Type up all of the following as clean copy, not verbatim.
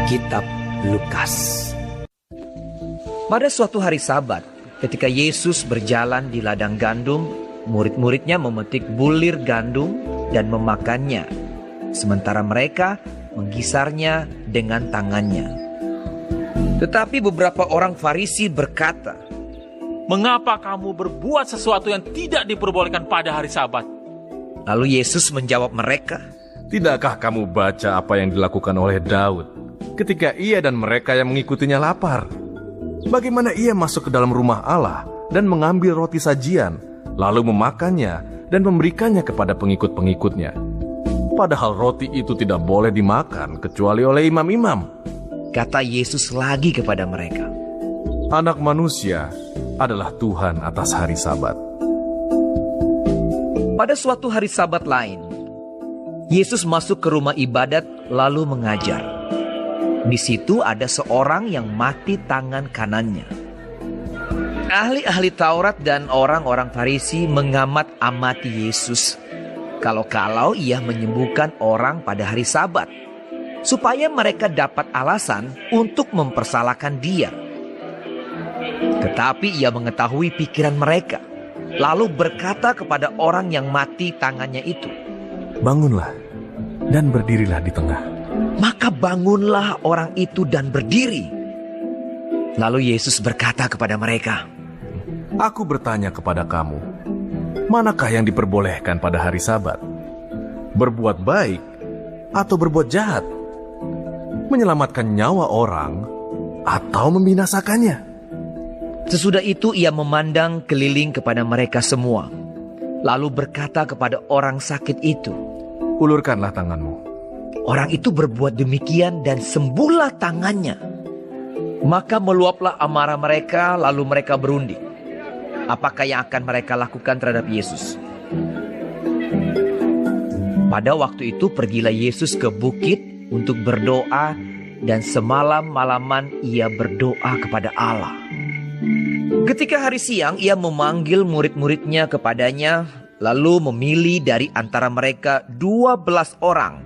Kitab Lukas. Pada suatu hari Sabat, ketika Yesus berjalan di ladang gandum, murid-muridnya memetik bulir gandum dan memakannya, sementara mereka menggisarnya dengan tangannya. Tetapi beberapa orang Farisi berkata, "Mengapa kamu berbuat sesuatu yang tidak diperbolehkan pada hari Sabat?" Lalu Yesus menjawab mereka, Tidakkah kamu baca apa yang dilakukan oleh Daud ketika ia dan mereka yang mengikutinya lapar? Bagaimana ia masuk ke dalam rumah Allah dan mengambil roti sajian, lalu memakannya dan memberikannya kepada pengikut-pengikutnya. Padahal roti itu tidak boleh dimakan kecuali oleh imam-imam. kata Yesus lagi kepada mereka, Anak manusia adalah Tuhan atas hari Sabat. pada suatu hari Sabat lain, Yesus masuk ke rumah ibadat lalu mengajar. Di situ ada seorang yang mati tangan kanannya. Ahli-ahli Taurat dan orang-orang Farisi mengamat-amati Yesus kalau-kalau ia menyembuhkan orang pada hari Sabat, supaya mereka dapat alasan untuk mempersalahkan dia. Tetapi ia mengetahui pikiran mereka, lalu berkata kepada orang yang mati tangannya itu, Bangunlah dan berdirilah di tengah. Maka bangunlah orang itu dan berdiri. Lalu Yesus berkata kepada mereka, Aku bertanya kepada kamu, manakah yang diperbolehkan pada hari Sabat? Berbuat baik atau berbuat jahat? Menyelamatkan nyawa orang atau membinasakannya? Sesudah itu ia memandang keliling kepada mereka semua, lalu berkata kepada orang sakit itu, Ulurkanlah tanganmu. Orang itu berbuat demikian dan sembuhlah tangannya. Maka meluaplah amarah mereka, lalu mereka berunding. Apakah yang akan mereka lakukan terhadap Yesus? Pada waktu itu pergilah Yesus ke bukit untuk berdoa, dan semalam-malaman ia berdoa kepada Allah. Ketika hari siang ia memanggil murid-muridnya kepadanya, lalu memilih dari antara mereka 12 orang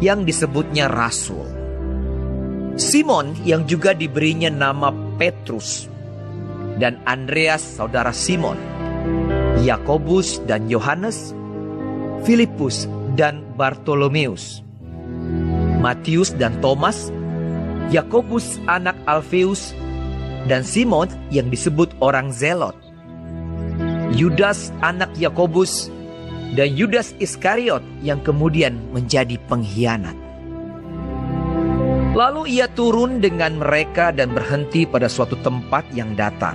yang disebutnya rasul. Simon yang juga diberinya nama Petrus, dan Andreas saudara Simon, Yakobus dan Yohanes, Filipus dan Bartolomeus, Matius dan Thomas, Yakobus anak Alfeus, dan Simon yang disebut orang Zelot, Yudas anak Yakobus, dan Yudas Iskariot yang kemudian menjadi pengkhianat. Lalu ia turun dengan mereka dan berhenti pada suatu tempat yang datar.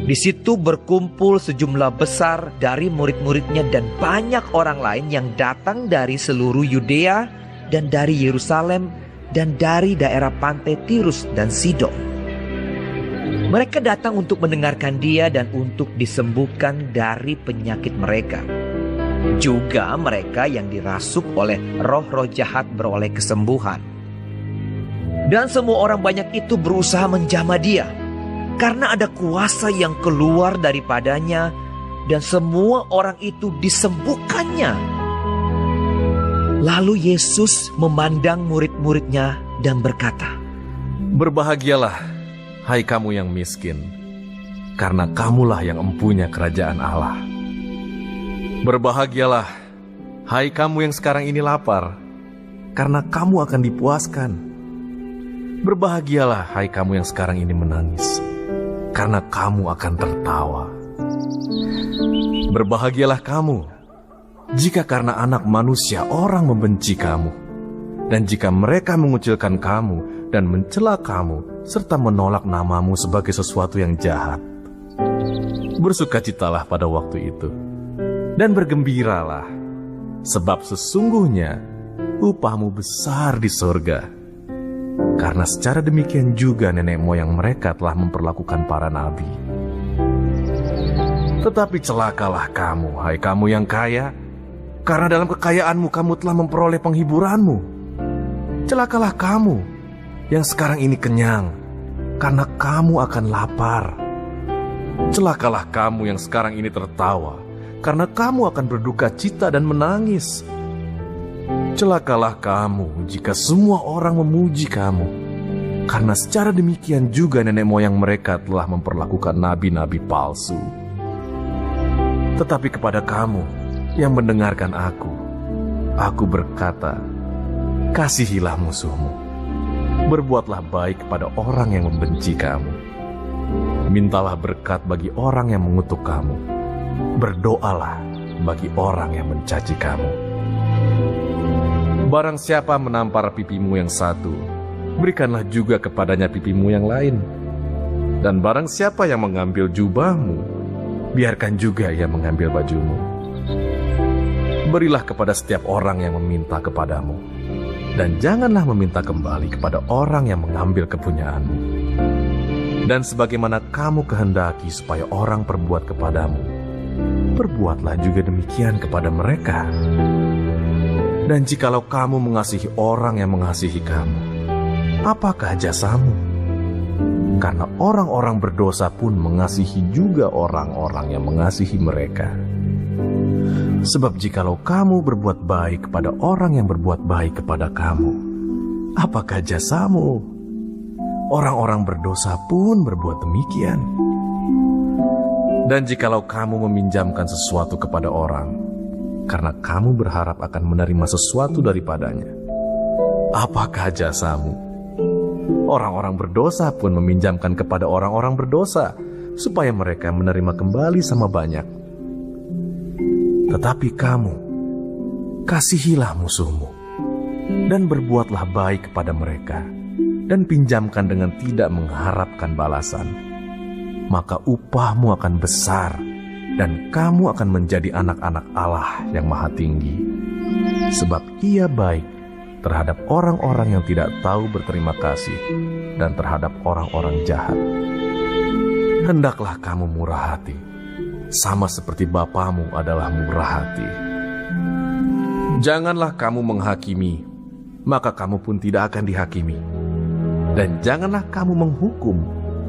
Di situ berkumpul sejumlah besar dari murid-muridnya dan banyak orang lain yang datang dari seluruh Yudea dan dari Yerusalem dan dari daerah pantai Tirus dan Sidon. Mereka datang untuk mendengarkan dia dan untuk disembuhkan dari penyakit mereka. Juga mereka yang dirasuk oleh roh-roh jahat beroleh kesembuhan. Dan semua orang banyak itu berusaha menjamah dia, karena ada kuasa yang keluar daripadanya, dan semua orang itu disembuhkannya. Lalu Yesus memandang murid-muridnya dan berkata, Berbahagialah, hai kamu yang miskin, karena kamulah yang empunya kerajaan Allah. Berbahagialah, hai kamu yang sekarang ini lapar, karena kamu akan dipuaskan. Berbahagialah, hai kamu yang sekarang ini menangis, karena kamu akan tertawa. Berbahagialah kamu, jika karena anak manusia orang membenci kamu, dan jika mereka mengucilkan kamu dan mencela kamu, serta menolak namamu sebagai sesuatu yang jahat. Bersukacitalah pada waktu itu, dan bergembiralah, sebab sesungguhnya upahmu besar di surga. Karena secara demikian juga nenek moyang mereka telah memperlakukan para nabi. Tetapi celakalah kamu, hai kamu yang kaya, karena dalam kekayaanmu kamu telah memperoleh penghiburanmu. Celakalah kamu yang sekarang ini kenyang, karena kamu akan lapar. Celakalah kamu yang sekarang ini tertawa, karena kamu akan berduka cita dan menangis. Celakalah kamu jika semua orang memuji kamu, karena secara demikian juga nenek moyang mereka telah memperlakukan nabi-nabi palsu. Tetapi kepada kamu yang mendengarkan aku berkata, kasihilah musuhmu, berbuatlah baik kepada orang yang membenci kamu, mintalah berkat bagi orang yang mengutuk kamu, berdoalah bagi orang yang mencaci kamu. Barang siapa menampar pipimu yang satu, berikanlah juga kepadanya pipimu yang lain. Dan barang siapa yang mengambil jubahmu, biarkan juga ia mengambil bajumu. Berilah kepada setiap orang yang meminta kepadamu, dan janganlah meminta kembali kepada orang yang mengambil kepunyaanmu. Dan sebagaimana kamu kehendaki supaya orang perbuat kepadamu, perbuatlah juga demikian kepada mereka. Dan jikalau kamu mengasihi orang yang mengasihi kamu, apakah jasamu? Karena orang-orang berdosa pun mengasihi juga orang-orang yang mengasihi mereka. Sebab jikalau kamu berbuat baik kepada orang yang berbuat baik kepada kamu, apakah jasamu? Orang-orang berdosa pun berbuat demikian. Dan jikalau kamu meminjamkan sesuatu kepada orang, karena kamu berharap akan menerima sesuatu daripadanya, apakah jasamu? Orang-orang berdosa pun meminjamkan kepada orang-orang berdosa, supaya mereka menerima kembali sama banyak. Tetapi kamu, kasihilah musuhmu, dan berbuatlah baik kepada mereka, dan pinjamkan dengan tidak mengharapkan balasan. Maka upahmu akan besar, dan kamu akan menjadi anak-anak Allah yang Maha Tinggi. Sebab Ia baik terhadap orang-orang yang tidak tahu berterima kasih, dan terhadap orang-orang jahat. Hendaklah kamu murah hati, sama seperti Bapamu adalah murah hati. Janganlah kamu menghakimi, maka kamu pun tidak akan dihakimi. Dan janganlah kamu menghukum,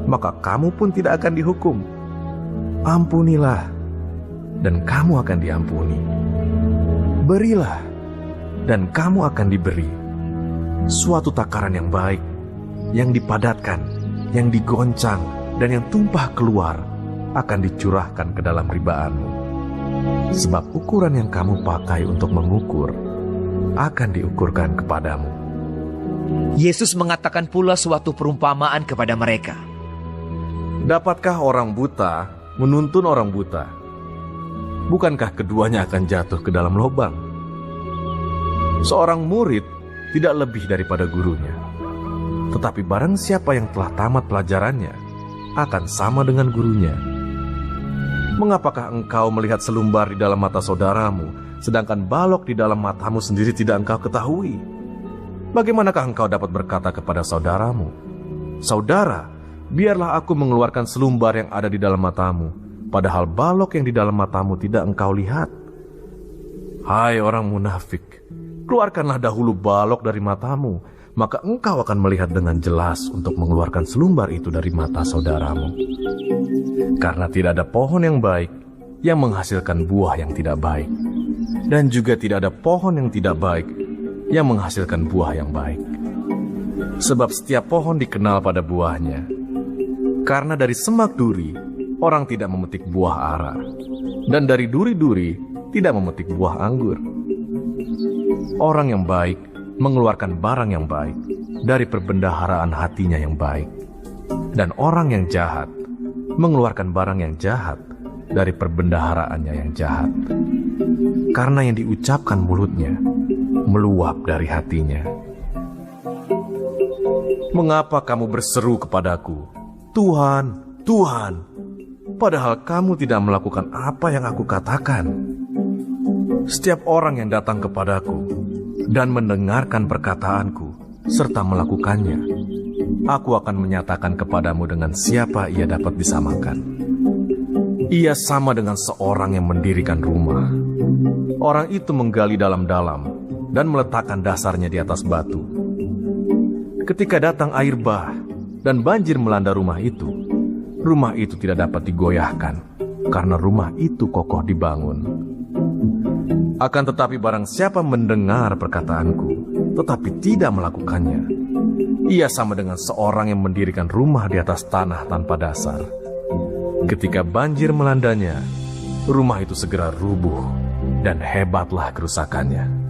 maka kamu pun tidak akan dihukum. Ampunilah, dan kamu akan diampuni. Berilah, dan kamu akan diberi. Suatu takaran yang baik, yang dipadatkan, yang digoncang, dan yang tumpah keluar, akan dicurahkan ke dalam ribaanmu. Sebab ukuran yang kamu pakai untuk mengukur akan diukurkan kepadamu. Yesus mengatakan pula suatu perumpamaan kepada mereka. Dapatkah orang buta menuntun orang buta? Bukankah keduanya akan jatuh ke dalam lubang? Seorang murid tidak lebih daripada gurunya. Tetapi barang siapa yang telah tamat pelajarannya akan sama dengan gurunya. Mengapakah engkau melihat selumbar di dalam mata saudaramu, sedangkan balok di dalam matamu sendiri tidak engkau ketahui? Bagaimanakah engkau dapat berkata kepada saudaramu, "Saudara, biarlah aku mengeluarkan selumbar yang ada di dalam matamu," padahal balok yang di dalam matamu tidak engkau lihat? Hai orang munafik, keluarkanlah dahulu balok dari matamu, maka engkau akan melihat dengan jelas untuk mengeluarkan selumbar itu dari mata saudaramu. Karena tidak ada pohon yang baik yang menghasilkan buah yang tidak baik, dan juga tidak ada pohon yang tidak baik yang menghasilkan buah yang baik. Sebab setiap pohon dikenal pada buahnya. Karena dari semak duri orang tidak memetik buah ara, dan dari duri-duri tidak memetik buah anggur. Orang yang baik mengeluarkan barang yang baik dari perbendaharaan hatinya yang baik, dan orang yang jahat mengeluarkan barang yang jahat dari perbendaharaannya yang jahat. Karena yang diucapkan mulutnya meluap dari hatinya. Mengapa kamu berseru kepadaku, "Tuhan, Tuhan," padahal kamu tidak melakukan apa yang aku katakan? Setiap orang yang datang kepadaku dan mendengarkan perkataanku serta melakukannya, aku akan menyatakan kepadamu dengan siapa ia dapat disamakan. Ia sama dengan seorang yang mendirikan rumah. Orang itu menggali dalam-dalam dan meletakkan dasarnya di atas batu. Ketika datang air bah dan banjir melanda rumah itu tidak dapat digoyahkan karena rumah itu kokoh dibangun. Akan tetapi barang siapa mendengar perkataanku, tetapi tidak melakukannya, ia sama dengan seorang yang mendirikan rumah di atas tanah tanpa dasar. Ketika banjir melandanya, rumah itu segera rubuh dan hebatlah kerusakannya.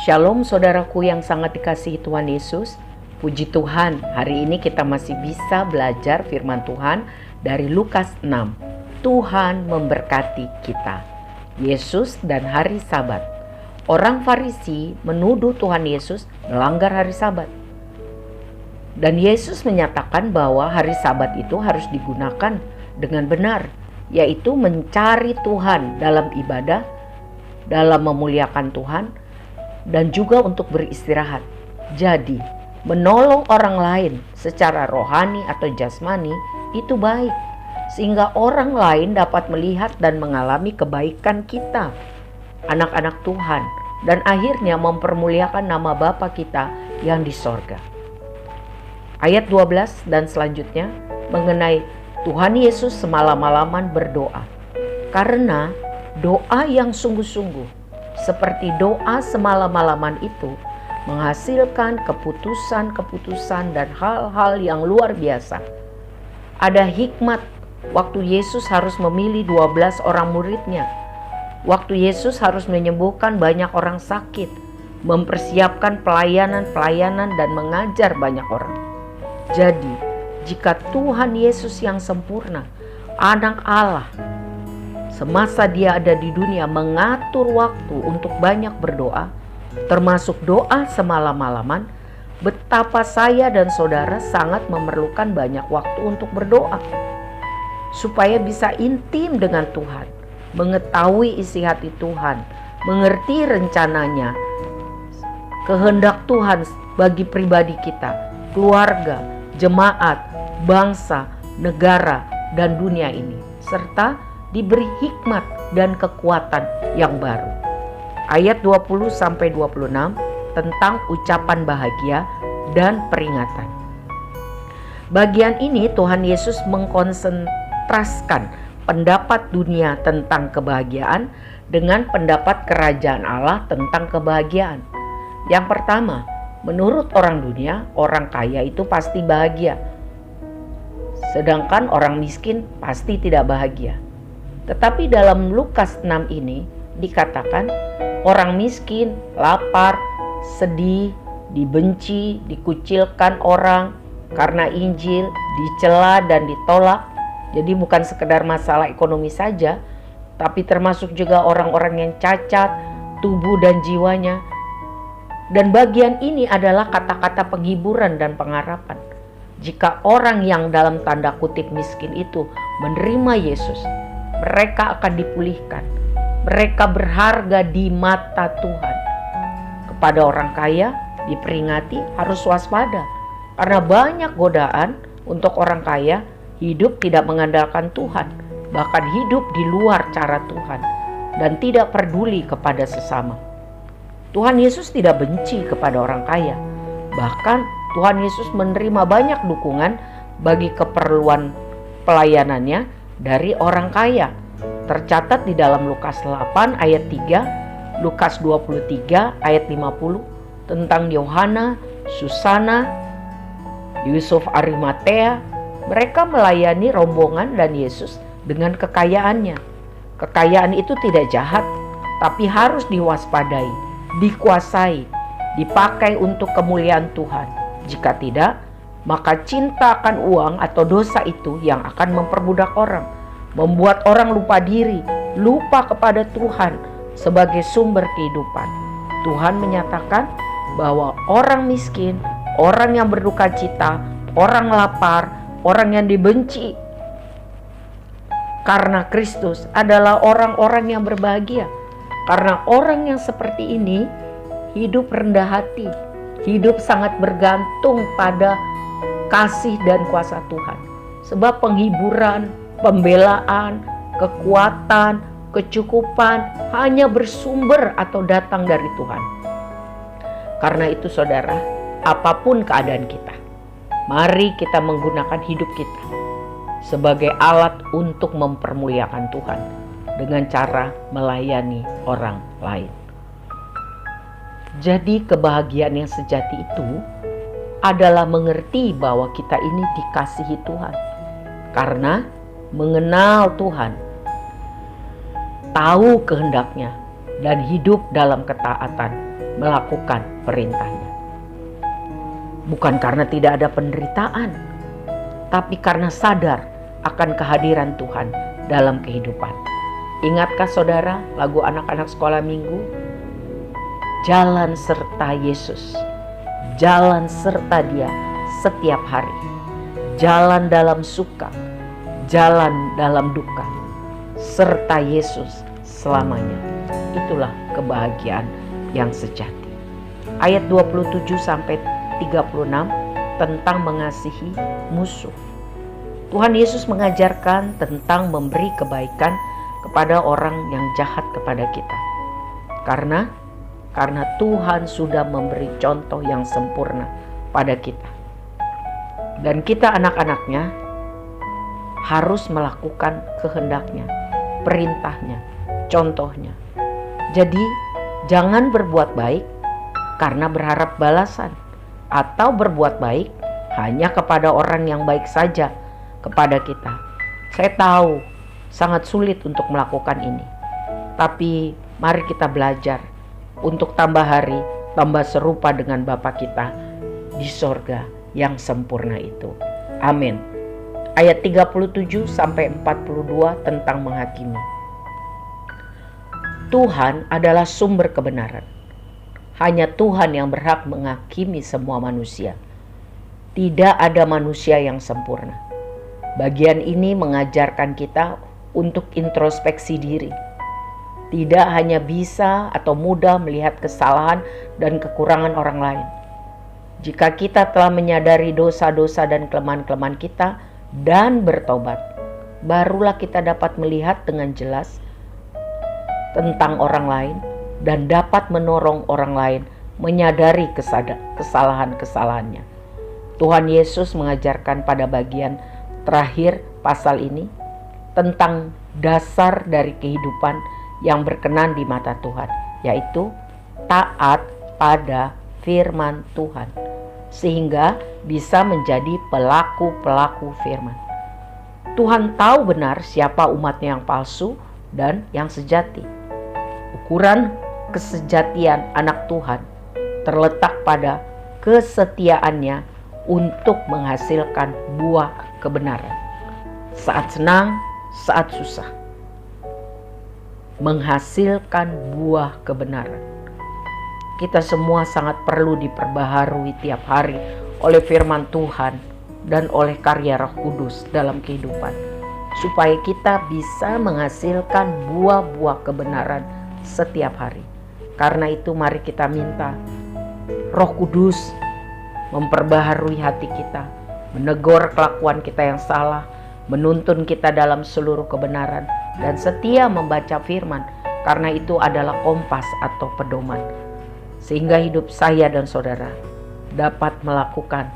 Shalom saudaraku yang sangat dikasihi Tuhan Yesus. Puji Tuhan, hari ini kita masih bisa belajar firman Tuhan dari Lukas 6. Tuhan memberkati kita. Yesus dan hari Sabat. Orang Farisi menuduh Tuhan Yesus melanggar hari Sabat. Dan Yesus menyatakan bahwa hari Sabat itu harus digunakan dengan benar, yaitu mencari Tuhan dalam ibadah, dalam memuliakan Tuhan, dan juga untuk beristirahat. Jadi, menolong orang lain secara rohani atau jasmani itu baik, sehingga orang lain dapat melihat dan mengalami kebaikan kita, anak-anak Tuhan, dan akhirnya mempermuliakan nama Bapa kita yang di sorga. Ayat 12 dan selanjutnya mengenai Tuhan Yesus semalam-malaman berdoa. Karena doa yang sungguh-sungguh seperti doa semalam-malaman itu menghasilkan keputusan-keputusan dan hal-hal yang luar biasa. Ada hikmat waktu Yesus harus memilih 12 orang muridnya. Waktu Yesus harus menyembuhkan banyak orang sakit, mempersiapkan pelayanan-pelayanan dan mengajar banyak orang. Jadi, jika Tuhan Yesus yang sempurna, anak Allah, semasa dia ada di dunia mengatur waktu untuk banyak berdoa, termasuk doa semalam-malaman, betapa saya dan saudara sangat memerlukan banyak waktu untuk berdoa, supaya bisa intim dengan Tuhan, mengetahui isi hati Tuhan, mengerti rencananya, kehendak Tuhan bagi pribadi kita, keluarga, jemaat, bangsa, negara, dan dunia ini, serta diberi hikmat dan kekuatan yang baru. Ayat 20-26 tentang ucapan bahagia dan peringatan. Bagian ini Tuhan Yesus mengkonsentraskan pendapat dunia tentang kebahagiaan dengan pendapat kerajaan Allah tentang kebahagiaan. Yang pertama, menurut orang dunia, orang kaya itu pasti bahagia, sedangkan orang miskin pasti tidak bahagia. Tetapi dalam Lukas 6 ini dikatakan orang miskin, lapar, sedih, dibenci, dikucilkan orang karena Injil, dicela dan ditolak. Jadi bukan sekedar masalah ekonomi saja, tapi termasuk juga orang-orang yang cacat, tubuh dan jiwanya. Dan bagian ini adalah kata-kata penghiburan dan pengharapan. Jika orang yang dalam tanda kutip miskin itu menerima Yesus, mereka akan dipulihkan. Mereka berharga di mata Tuhan. Kepada orang kaya diperingati harus waspada, karena banyak godaan untuk orang kaya hidup tidak mengandalkan Tuhan, bahkan hidup di luar cara Tuhan, dan tidak peduli kepada sesama. Tuhan Yesus tidak benci kepada orang kaya. Bahkan Tuhan Yesus menerima banyak dukungan bagi keperluan pelayanannya dari orang kaya. Tercatat di dalam Lukas 8 ayat 3, Lukas 23 ayat 50 tentang Yohana, Susana, Yusuf Arimatea. Mereka melayani rombongan dan Yesus dengan kekayaannya. Kekayaan itu tidak jahat, tapi harus diwaspadai, dikuasai, dipakai untuk kemuliaan Tuhan. Jika tidak, maka cinta akan uang atau dosa itu yang akan memperbudak orang, membuat orang lupa diri, lupa kepada Tuhan sebagai sumber kehidupan. Tuhan menyatakan bahwa orang miskin, orang yang berduka cita, orang lapar, orang yang dibenci karena Kristus adalah orang-orang yang berbahagia. Karena orang yang seperti ini hidup rendah hati, hidup sangat bergantung pada kasih dan kuasa Tuhan. Sebab penghiburan, pembelaan, kekuatan, kecukupan hanya bersumber atau datang dari Tuhan. Karena itu saudara, apapun keadaan kita, mari kita menggunakan hidup kita sebagai alat untuk mempermuliakan Tuhan dengan cara melayani orang lain. Jadi kebahagiaan yang sejati itu adalah mengerti bahwa kita ini dikasihi Tuhan. Karena mengenal Tuhan, tahu kehendaknya, dan hidup dalam ketaatan melakukan perintahnya. Bukan karena tidak ada penderitaan, tapi karena sadar akan kehadiran Tuhan dalam kehidupan. Ingatkah saudara lagu anak-anak sekolah minggu? Jalan serta Yesus, jalan serta Dia setiap hari, jalan dalam suka, jalan dalam duka, serta Yesus selamanya. Itulah kebahagiaan yang sejati. Ayat 27-36 tentang mengasihi musuh. Tuhan Yesus mengajarkan tentang memberi kebaikan kepada orang yang jahat kepada kita. Karena Tuhan sudah memberi contoh yang sempurna pada kita. Dan kita anak-anaknya harus melakukan kehendaknya, perintahnya, contohnya. Jadi jangan berbuat baik karena berharap balasan, atau berbuat baik hanya kepada orang yang baik saja kepada kita. Saya tahu sangat sulit untuk melakukan ini, tapi mari kita belajar untuk tambah hari, tambah serupa dengan Bapa kita di sorga yang sempurna itu. Amin. Ayat 37-42 tentang menghakimi. Tuhan adalah sumber kebenaran. Hanya Tuhan yang berhak menghakimi semua manusia. Tidak ada manusia yang sempurna. Bagian ini mengajarkan kita untuk introspeksi diri. Tidak hanya bisa atau mudah melihat kesalahan dan kekurangan orang lain. Jika kita telah menyadari dosa-dosa dan kelemahan-kelemahan kita dan bertobat, barulah kita dapat melihat dengan jelas tentang orang lain dan dapat menolong orang lain menyadari kesalahan-kesalahannya. Tuhan Yesus mengajarkan pada bagian terakhir pasal ini tentang dasar dari kehidupan yang berkenan di mata Tuhan, yaitu taat pada firman Tuhan, sehingga bisa menjadi pelaku-pelaku firman. Tuhan tahu benar siapa umatnya yang palsu dan yang sejati. Ukuran kesejatian anak Tuhan terletak pada kesetiaannya untuk menghasilkan buah kebenaran. Saat senang, saat susah, menghasilkan buah kebenaran. Kita semua sangat perlu diperbaharui tiap hari oleh firman Tuhan dan oleh karya Roh Kudus dalam kehidupan, supaya kita bisa menghasilkan buah-buah kebenaran setiap hari. Karena itu mari kita minta Roh Kudus memperbaharui hati kita, menegur kelakuan kita yang salah, menuntun kita dalam seluruh kebenaran, dan setia membaca firman, karena itu adalah kompas atau pedoman, sehingga hidup saya dan saudara dapat melakukan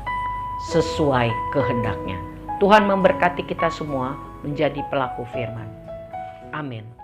sesuai kehendaknya. Tuhan memberkati kita semua menjadi pelaku firman. Amin.